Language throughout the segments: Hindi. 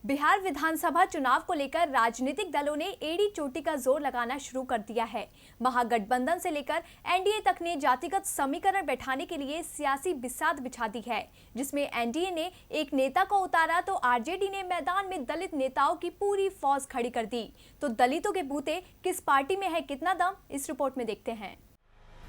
बिहार विधानसभा चुनाव को लेकर राजनीतिक दलों ने एड़ी चोटी का जोर लगाना शुरू कर दिया है। महागठबंधन से लेकर एनडीए तक ने जातिगत समीकरण बैठाने के लिए सियासी बिसात बिछा दी है, जिसमें एनडीए ने एक नेता को उतारा तो आरजेडी ने मैदान में दलित नेताओं की पूरी फौज खड़ी कर दी। तो दलितों के बूते किस पार्टी में है कितना दम, इस रिपोर्ट में देखते हैं।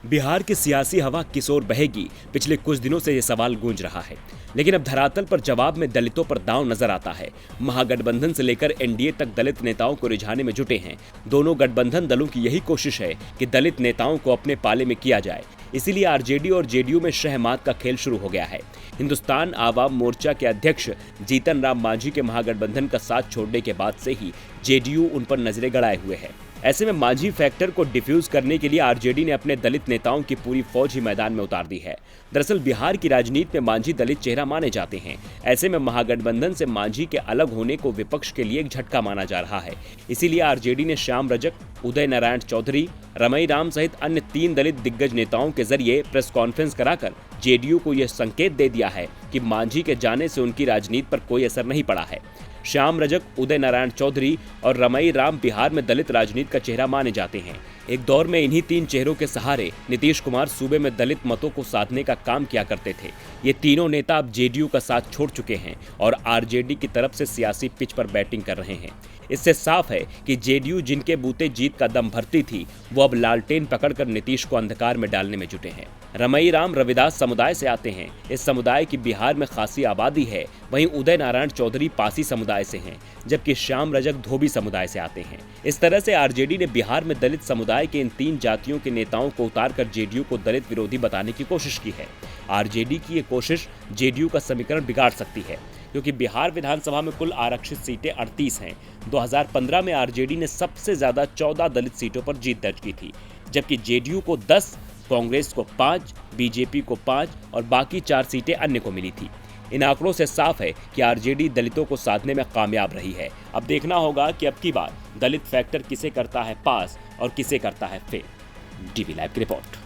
बिहार की सियासी हवा किस ओर बहेगी, पिछले कुछ दिनों से ये सवाल गूंज रहा है, लेकिन अब धरातल पर जवाब में दलितों पर दांव नजर आता है। महागठबंधन से लेकर एनडीए तक दलित नेताओं को रिझाने में जुटे हैं। दोनों गठबंधन दलों की यही कोशिश है कि दलित नेताओं को अपने पाले में किया जाए। इसीलिए आरजेडी और जेडीयू में शहमात का खेल शुरू हो गया है। हिंदुस्तान आवाम मोर्चा के अध्यक्ष जीतन राम मांझी के महागठबंधन का साथ छोड़ने के बाद से ही जेडीयू उन पर नजरें गड़ाए हुए है। ऐसे में मांझी फैक्टर को डिफ्यूज करने के लिए आरजेडी ने अपने दलित नेताओं की पूरी फौज ही मैदान में उतार दी है। दरअसल बिहार की राजनीति में मांझी दलित चेहरा माने जाते हैं। ऐसे में महागठबंधन से मांझी के अलग होने को विपक्ष के लिए एक झटका माना जा रहा है। इसीलिए आरजेडी ने श्याम रजक, उदय नारायण चौधरी, रमई राम सहित अन्य 3 दलित दिग्गज नेताओं के जरिए प्रेस कॉन्फ्रेंस कराकर जेडीयू को यह संकेत दे दिया है कि मांझी के जाने से उनकी राजनीति पर कोई असर नहीं पड़ा है। श्याम रजक, उदय नारायण चौधरी और रमई राम बिहार में दलित राजनीति का चेहरा माने जाते हैं। एक दौर में इन्हीं 3 चेहरों के सहारे नीतीश कुमार सूबे में दलित मतों को साधने का काम किया करते थे। ये तीनों नेता अब जेडीयू का साथ छोड़ चुके हैं और आरजेडी की तरफ से सियासी पिच पर बैटिंग कर रहे हैं। इससे साफ है कि जेडीयू जिनके बूते जीत का दम भरती थी, वो अब लालटेन पकड़कर नीतीश को अंधकार में डालने में जुटे हैं। रमई राम रविदास समुदाय से आते हैं। इस समुदाय की बिहार में खासी आबादी है। वहीं उदय नारायण चौधरी पासी समुदाय से हैं, जबकि श्याम रजक धोबी समुदाय से आते हैं। इस तरह से आरजेडी ने बिहार में दलित समुदाय के इन 3 जातियों के नेताओं को उतारकर जेडीयू को दलित विरोधी बताने की कोशिश की है। आरजेडी की ये कोशिश जेडीयू का समीकरण बिगाड़ सकती है, क्योंकि बिहार विधानसभा में कुल आरक्षित सीटें 38 हैं। 2015 में आरजेडी ने सबसे ज्यादा 14 दलित सीटों पर जीत दर्ज की थी, जबकि जेडीयू को 10, कांग्रेस को 5, बीजेपी को 5 और बाकी 4 सीटें अन्य को मिली थी। इन आंकड़ों से साफ है कि आरजेडी दलितों को साधने में कामयाब रही है। अब देखना होगा कि अब की बार दलित फैक्टर किसे करता है पास और किसे करता है फेल। डीवी लाइव की रिपोर्ट।